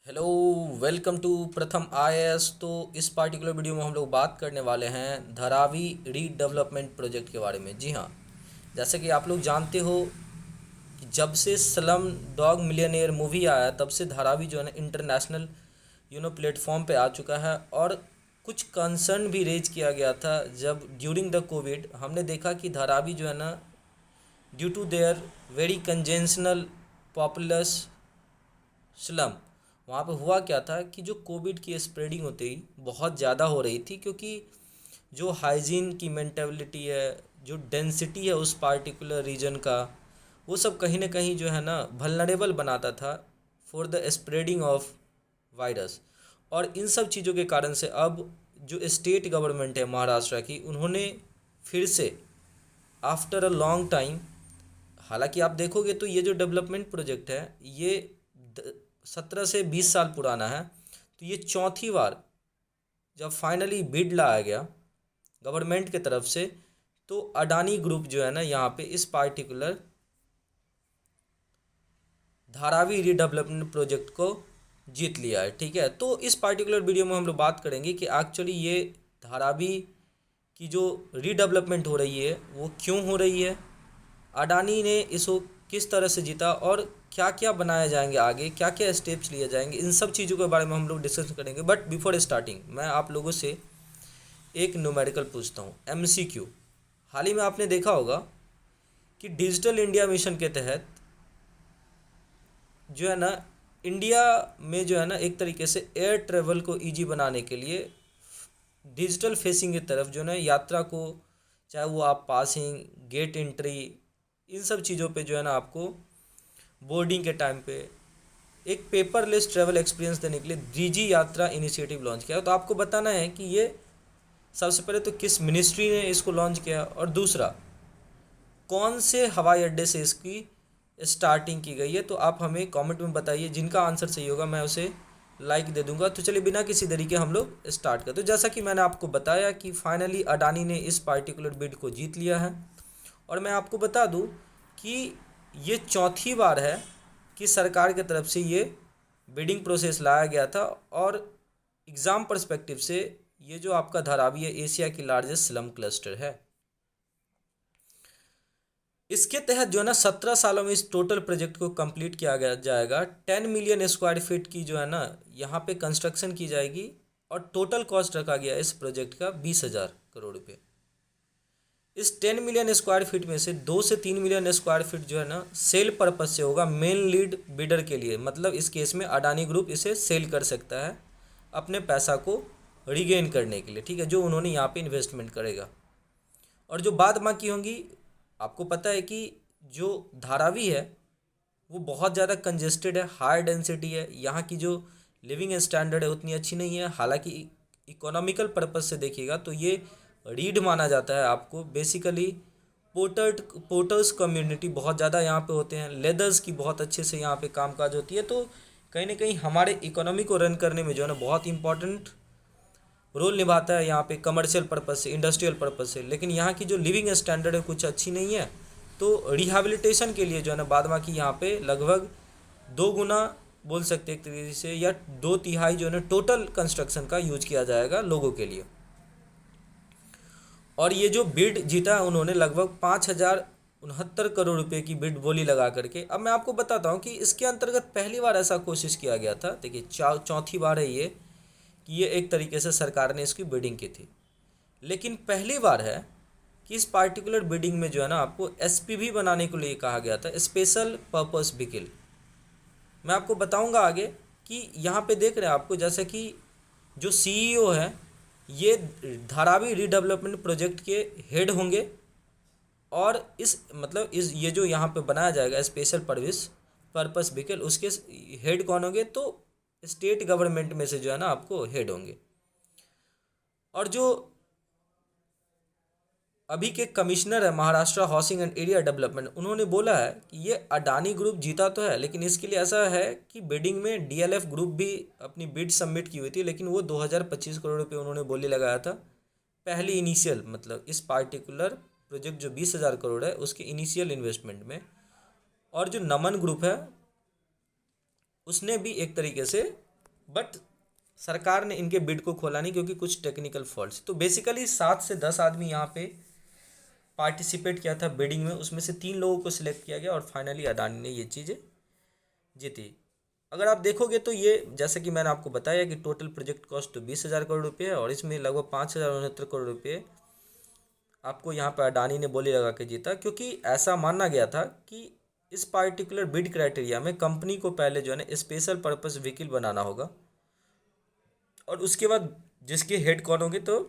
Hello. Welcome to प्रथम IAS. तो इस पार्टिकुलर वीडियो में हम लोग बात करने वाले हैं धारावी रीडेवलपमेंट प्रोजेक्ट के बारे में। जी हाँ, जैसे कि आप लोग जानते हो कि जब से स्लम डॉग मिलियनेयर मूवी आया तब से धारावी जो है ना इंटरनेशनल प्लेटफॉर्म पे आ चुका है। और कुछ कंसर्न भी रेज किया गया था जब ड्यूरिंग द कोविड हमने देखा कि धारावी जो है ना due to their very congestional populous slum, वहाँ पे हुआ क्या था कि जो कोविड की स्प्रेडिंग होती बहुत ज़्यादा हो रही थी, क्योंकि जो हाइजीन की मेंटेलिटी है, जो डेंसिटी है उस पार्टिकुलर रीजन का, वो सब कहीं ना कहीं जो है ना वल्नरेबल बनाता था for the spreading of virus. और इन सब चीज़ों के कारण से अब जो स्टेट गवर्नमेंट है महाराष्ट्र की, उन्होंने फिर से आफ्टर अ लॉन्ग टाइम, हालांकि आप देखोगे तो ये जो डेवलपमेंट प्रोजेक्ट है ये 17 से 20 साल पुराना है। तो ये चौथी बार जब फाइनली बिड लाया गया गवर्नमेंट की तरफ से, तो अडानी ग्रुप जो है ना यहाँ पे इस पार्टिकुलर धारावी रीडेवलपमेंट प्रोजेक्ट को जीत लिया है। ठीक है, तो इस पार्टिकुलर वीडियो में हम लोग बात करेंगे कि एक्चुअली ये धारावी की जो रीडेवलपमेंट हो रही है वो क्यों हो रही है, अडानी ने इसको किस तरह से जीता, और क्या क्या बनाए जाएंगे आगे, क्या क्या स्टेप्स लिए जाएंगे, इन सब चीज़ों के बारे में हम लोग डिस्कस करेंगे। बट बिफोर स्टार्टिंग मैं आप लोगों से एक न्यूमेरिकल पूछता हूँ, एमसीक्यू। हाल ही में आपने देखा होगा कि डिजिटल इंडिया मिशन के तहत जो है ना इंडिया में जो है ना एक तरीके से एयर ट्रेवल को इजी बनाने के लिए डिजिटल फेसिंग की तरफ जो है ना यात्रा को, चाहे वो आप पासिंग, गेट एंट्री, इन सब चीज़ों पे जो है ना आपको बोर्डिंग के टाइम पे एक पेपरलेस ट्रैवल एक्सपीरियंस देने के लिए डीजी यात्रा इनिशिएटिव लॉन्च किया। तो आपको बताना है कि ये सबसे पहले तो किस मिनिस्ट्री ने इसको लॉन्च किया, और दूसरा कौन से हवाई अड्डे से इसकी स्टार्टिंग की गई है। तो आप हमें कमेंट में बताइए, जिनका आंसर सही होगा मैं उसे लाइक दे दूंगा। तो चलिए बिना किसी तरीके हम लोग स्टार्ट करते। तो जैसा कि मैंने आपको बताया कि फाइनली अडानी ने इस पार्टिकुलर बिड को जीत लिया है, और मैं आपको बता दूं कि ये चौथी बार है कि सरकार की तरफ से ये बिडिंग प्रोसेस लाया गया था। और एग्ज़ाम पर्सपेक्टिव से ये जो आपका धारावी है एशिया की लार्जेस्ट स्लम क्लस्टर है। इसके तहत जो है ना 17 सालों में इस टोटल प्रोजेक्ट को कंप्लीट किया गया जाएगा। 10 मिलियन स्क्वायर फीट की जो है ना यहाँ पे कंस्ट्रक्शन की जाएगी, और टोटल कॉस्ट रखा गया इस प्रोजेक्ट का 20,000 करोड़ रुपये। इस 10 मिलियन स्क्वायर फीट में से 2 से 3 मिलियन स्क्वायर फीट जो है ना सेल पर्पज से होगा, मेन लीड बिडर के लिए। मतलब इस केस में अडानी ग्रुप इसे सेल कर सकता है अपने पैसा को रिगेन करने के लिए, ठीक है, जो उन्होंने यहाँ पे इन्वेस्टमेंट करेगा। और जो बाद बाकी होंगी, आपको पता है कि जो धारावी है वो बहुत ज़्यादा कंजेस्टेड है, हाई डेंसिटी है, यहाँ की जो लिविंग स्टैंडर्ड है उतनी अच्छी नहीं है। हालांकि इकोनॉमिकल पर्पज से देखिएगा तो ये रीढ़ माना जाता है। आपको बेसिकली पोर्टर्स कम्युनिटी बहुत ज़्यादा यहाँ पे होते हैं, लेदर्स की बहुत अच्छे से यहाँ पे कामकाज होती है। तो कहीं ना कहीं हमारे इकोनॉमी को रन करने में जो है ना बहुत इंपॉर्टेंट रोल निभाता है यहाँ पे, कमर्शियल पर्पज़ से, इंडस्ट्रियल पर्पज़ से। लेकिन यहाँ की जो लिविंग स्टैंडर्ड है कुछ अच्छी नहीं है, तो रिहैबिलिटेशन के लिए जो है ना बाद बाकी यहाँ पे लगभग 2 गुना बोल सकते हैं एक तरीके से, या 2/3 जो है ना टोटल कंस्ट्रक्शन का यूज किया जाएगा लोगों के लिए। और ये जो बिड जीता है उन्होंने लगभग 5,069 करोड़ रुपये की बिड बोली लगा करके। अब मैं आपको बताता हूँ कि इसके अंतर्गत पहली बार ऐसा कोशिश किया गया था। देखिए चौथी बार है ये कि ये एक तरीके से सरकार ने इसकी बिडिंग की थी, लेकिन पहली बार है कि इस पार्टिकुलर बिडिंग में जो है ना आपको एसपीवी बनाने के लिए कहा गया था, स्पेशल पर्पस व्हीकल। मैं आपको बताऊंगा आगे कि यहाँ पे देख रहे हैं आपको, जैसे कि जो सीईओ है ये धारावी रीडेवलपमेंट प्रोजेक्ट के हेड होंगे, और इस मतलब इस ये जो यहाँ पे बनाया जाएगा स्पेशल पर्पस व्हीकल, उसके हेड कौन होंगे, तो स्टेट गवर्नमेंट में से जो है ना आपको हेड होंगे। और जो अभी के कमिश्नर है Maharashtra housing and area development, उन्होंने बोला है कि ये अडानी ग्रुप जीता तो है, लेकिन इसके लिए ऐसा है कि बिडिंग में डीएलएफ ग्रुप भी अपनी बिड सबमिट की हुई थी, लेकिन वो 2025 करोड़ रुपये उन्होंने बोली लगाया था पहली इनिशियल, मतलब इस पार्टिकुलर प्रोजेक्ट जो 20,000 करोड़ है उसके इनिशियल इन्वेस्टमेंट में। और जो नमन ग्रुप है उसने भी एक तरीके से बट सरकार ने इनके बिड को खोला नहीं क्योंकि कुछ टेक्निकल फॉल्ट्स। तो बेसिकली 7 से 10 आदमी यहाँ पे पार्टिसिपेट किया था बिडिंग में, उसमें से 3 लोगों को सिलेक्ट किया गया और फाइनली अडानी ने ये चीज़ें जीती। अगर आप देखोगे तो ये जैसे कि मैंने आपको बताया कि टोटल प्रोजेक्ट कॉस्ट तो 20,000 करोड़ रुपये है और इसमें लगभग 5,069 करोड़ रुपये आपको यहाँ पर अडानी ने बोली लगा के जीता, क्योंकि ऐसा माना गया था कि इस पार्टिकुलर बिड क्राइटेरिया में कंपनी को पहले जो है ना स्पेशल पर्पस व्हीकल बनाना होगा और उसके बाद जिसके हेड कौन होंगे तो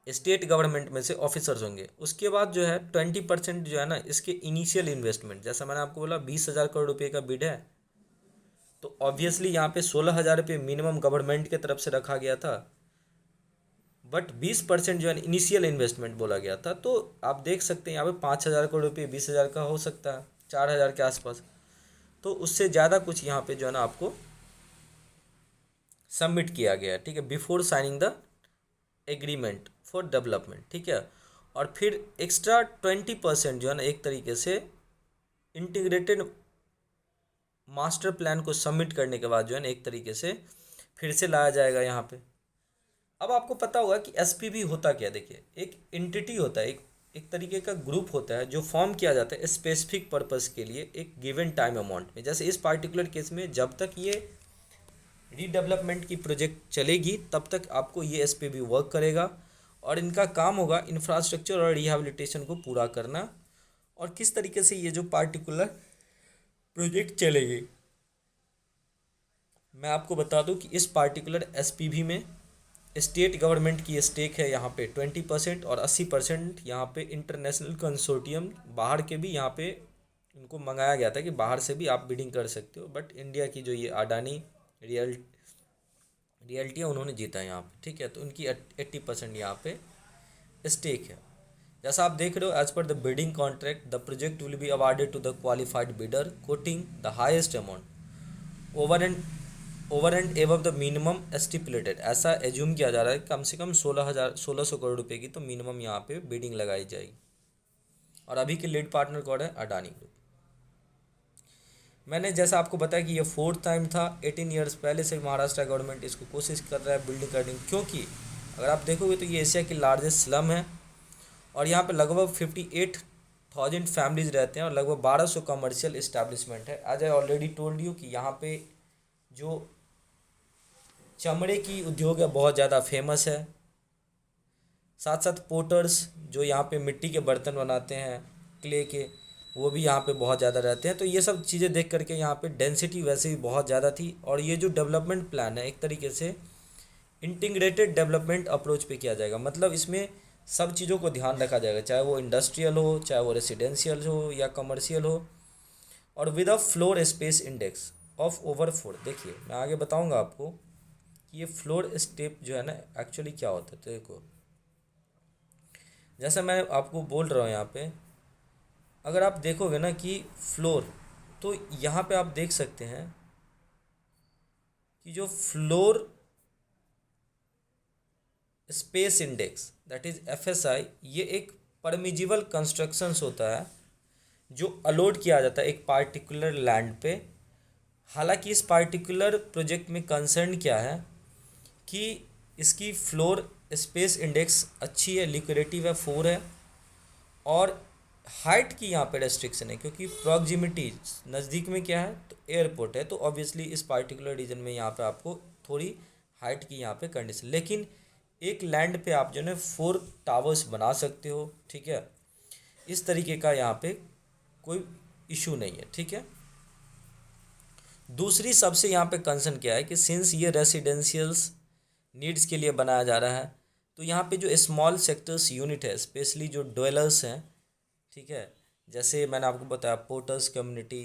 स्टेट गवर्नमेंट में से ऑफिसर्स होंगे। उसके बाद जो है 20% जो है ना इसके इनिशियल इन्वेस्टमेंट, जैसा मैंने आपको बोला 20,000 करोड़ रुपये का बिड है, तो ऑब्वियसली यहाँ पे 16,000 रुपये मिनिमम गवर्नमेंट के तरफ से रखा गया था, बट 20% जो है इनिशियल इन्वेस्टमेंट बोला गया था। तो आप देख सकते हैं यहाँ पे 5,000 करोड़ रुपये 20,000 का हो सकता है, 4,000 के आसपास। तो उससे ज़्यादा कुछ यहाँ पे जो है ना आपको सबमिट किया गया, ठीक है, before signing the agreement for development, ठीक है। और फिर एक्स्ट्रा 20% जो है ना एक तरीके से इंटीग्रेटेड मास्टर प्लान को सबमिट करने के बाद जो है ना एक तरीके से फिर से लाया जाएगा यहाँ पे। अब आपको पता होगा कि एसपीवी होता क्या, देखिए एक एंटिटी होता है, एक तरीके का ग्रुप होता है जो फॉर्म किया जाता है स्पेसिफिक पर्पस के लिए एक गिवन टाइम अमाउंट में। जैसे इस पार्टिकुलर केस में जब तक ये रीडेवलपमेंट की प्रोजेक्ट चलेगी तब तक आपको ये एसपीवी वर्क करेगा और इनका काम होगा इंफ्रास्ट्रक्चर और रिहैबिलिटेशन को पूरा करना और किस तरीके से ये जो पार्टिकुलर प्रोजेक्ट चलेगी। मैं आपको बता दूं कि इस पार्टिकुलर एसपीवी में स्टेट गवर्नमेंट की स्टेक है यहाँ पे 20% और 80% यहाँ पे इंटरनेशनल कंसोर्टियम बाहर के भी यहाँ पे इनको मंगाया गया था कि बाहर से भी आप बिडिंग कर सकते हो, बट इंडिया की जो ये अडानी रियल्टी है उन्होंने जीता है यहाँ पे, ठीक है। तो उनकी 80% यहाँ पे स्टेक है। जैसा आप देख रहे हो as per the bidding contract the project will be awarded to the qualified bidder quoting the highest amount over and above the minimum stipulated. ऐसा एज्यूम किया जा रहा है कम से कम 16,000 करोड़ रुपए की तो मिनिमम यहाँ पे बिडिंग लगाई जाएगी। और अभी के लीड पार्टनर कौन है, अडानी ग्रुप। मैंने जैसा आपको बताया कि ये 4th टाइम था, 18 ईयर्स पहले से महाराष्ट्र गवर्नमेंट इसको कोशिश कर रहा है बिल्डिंग करने की, क्योंकि अगर आप देखोगे तो ये एशिया की लार्जेस्ट स्लम है और यहाँ पे लगभग 58,000 फैमिलीज रहते हैं और लगभग 1,200 कमर्शियल इस्टेब्लिशमेंट है। As I already told you कि यहाँ पे जो चमड़े की उद्योग है बहुत ज़्यादा फेमस है, साथ साथ पोटर्स जो यहाँ पे मिट्टी के बर्तन बनाते हैं क्ले के, वो भी यहाँ पे बहुत ज़्यादा रहते हैं। तो ये सब चीज़ें देख करके यहाँ पे डेंसिटी वैसे भी बहुत ज़्यादा थी और ये जो डेवलपमेंट प्लान है एक तरीके से इंटीग्रेटेड डेवलपमेंट अप्रोच पे किया जाएगा, मतलब इसमें सब चीज़ों को ध्यान रखा जाएगा, चाहे वो इंडस्ट्रियल हो, चाहे वो रेसिडेंशियल हो या कमर्शियल हो, और with a floor space index of over 4। देखिए मैं आगे बताऊँगा आपको कि ये फ्लोर स्टेप जो है ना एक्चुअली क्या होता है। तो देखो जैसा मैं आपको बोल रहा हूँ यहाँ पे अगर आप देखोगे ना कि फ्लोर, तो यहाँ पे आप देख सकते हैं कि जो floor space index that is FSI, ये एक परमिजिबल कंस्ट्रक्शंस होता है जो अलोट किया जाता है एक पार्टिकुलर लैंड पे। हालांकि इस पार्टिकुलर प्रोजेक्ट में कंसर्न क्या है कि इसकी फ्लोर स्पेस इंडेक्स अच्छी है, लिक्विडिटी है 4 है और हाइट की यहाँ पे रेस्ट्रिक्शन है क्योंकि प्रॉक्सिमिटी नज़दीक में क्या है तो एयरपोर्ट है, तो ऑब्वियसली इस पार्टिकुलर रीजन में यहाँ पे आपको थोड़ी हाइट की यहाँ पे कंडीशन, लेकिन एक लैंड पे आप जो है 4 टावर्स बना सकते हो, ठीक है। इस तरीके का यहाँ पे कोई इशू नहीं है, ठीक है। दूसरी सबसे यहाँ पे कंसर्न क्या है कि सिंस ये रेसिडेंशियल्स नीड्स के लिए बनाया जा रहा है तो यहाँ पे जो स्मॉल सेक्टर्स यूनिट है स्पेशली जो ड्वेलर्स हैं, ठीक है, जैसे मैंने आपको बताया पोर्टर्स कम्युनिटी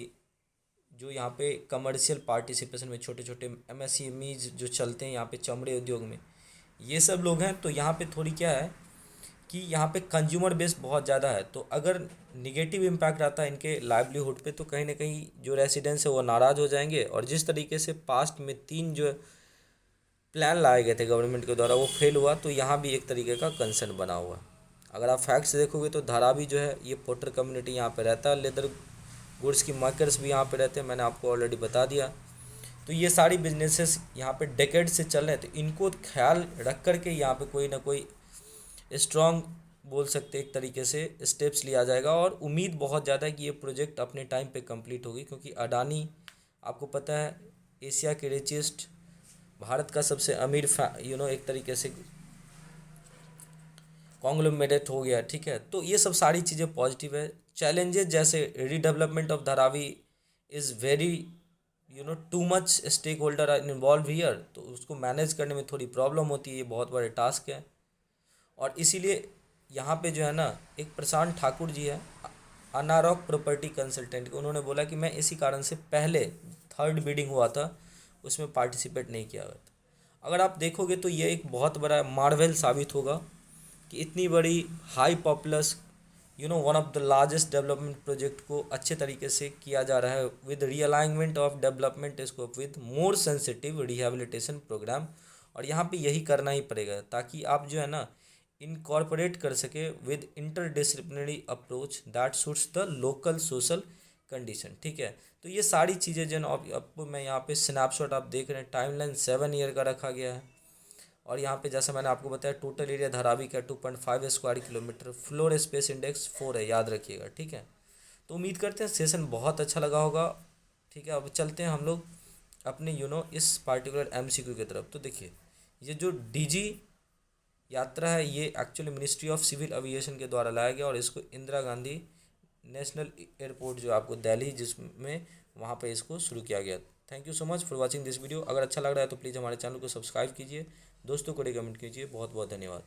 जो यहाँ पे कमर्शियल पार्टिसिपेशन में छोटे छोटे एमएसएमईज जो चलते हैं यहाँ पे चमड़े उद्योग में, ये सब लोग हैं। तो यहाँ पे थोड़ी क्या है कि यहाँ पे कंज्यूमर बेस बहुत ज़्यादा है, तो अगर निगेटिव इम्पैक्ट आता है इनके लाइवलीहुड पे तो कहीं ना कहीं जो रेसिडेंट्स है वो नाराज़ हो जाएंगे। और जिस तरीके से पास्ट में 3 जो प्लान लाए गए थे गवर्नमेंट के द्वारा वो फेल हुआ, तो यहाँ भी एक तरीके का कंसर्न बना हुआ। अगर आप फैक्ट्स देखोगे तो धारावी जो है ये पोर्टर कम्युनिटी यहाँ पे रहता है, लेदर गुड्स की मेकर्स भी यहाँ पे रहते हैं, मैंने आपको ऑलरेडी बता दिया। तो ये सारी बिजनेसेस यहाँ पे डेकेड से चल रहे हैं, तो इनको ख्याल रख कर के यहाँ पे कोई ना कोई स्ट्रॉन्ग बोल सकते एक तरीके से स्टेप्स लिया जाएगा। और उम्मीद बहुत ज़्यादा है कि ये प्रोजेक्ट अपने टाइम पे कंप्लीट होगी, क्योंकि अडानी आपको पता है एशिया के रिचेस्ट, भारत का सबसे अमीर एक तरीके से कॉन्ग्लोमेरेट हो गया, ठीक है। तो ये सब सारी चीज़ें पॉजिटिव है। चैलेंजेस जैसे redevelopment of Dharavi is very too much stake holder are involve here, तो उसको मैनेज करने में थोड़ी प्रॉब्लम होती है, ये बहुत बड़े टास्क है। और इसीलिए यहाँ पे जो है ना एक प्रशांत ठाकुर जी है अनारॉक प्रॉपर्टी कंसल्टेंट, उन्होंने बोला कि मैं इसी कारण से पहले थर्ड बिडिंग हुआ था उसमें पार्टिसिपेट नहीं किया हुआ था। अगर आप देखोगे तो ये एक बहुत बड़ा मार्वेल साबित होगा कि इतनी बड़ी high populous one of the largest development project को अच्छे तरीके से किया जा रहा है with realignment of development scope with more sensitive rehabilitation program. और यहाँ पे यही करना ही पड़ेगा ताकि आप जो है ना इनकॉर्पोरेट कर सके with interdisciplinary approach that suits the local social condition, ठीक है। तो ये सारी चीज़ें जो आपको मैं यहाँ पे स्नैपशॉट आप देख रहे हैं, टाइमलाइन 7 ईयर का रखा गया है। और यहाँ पे जैसा मैंने आपको बताया टोटल एरिया धारावी का 2.5 square kilometre, floor space index 4 है, याद रखिएगा, ठीक है। तो उम्मीद करते हैं सेशन बहुत अच्छा लगा होगा, ठीक है। अब चलते हैं हम लोग अपने इस पार्टिकुलर एमसीक्यू की तरफ। तो देखिए ये जो डीजी यात्रा है ये actually ministry of civil aviation के द्वारा लाया गया, और इसको इंदिरा गांधी नेशनल एयरपोर्ट जो आपको दिल्ली जिसमें वहाँ पे इसको शुरू किया गया। Thank you so much for watching this video. अगर अच्छा लग रहा है तो प्लीज़ हमारे चैनल को सब्सक्राइब कीजिए, दोस्तों को रिकमेंड कीजिए। बहुत बहुत धन्यवाद।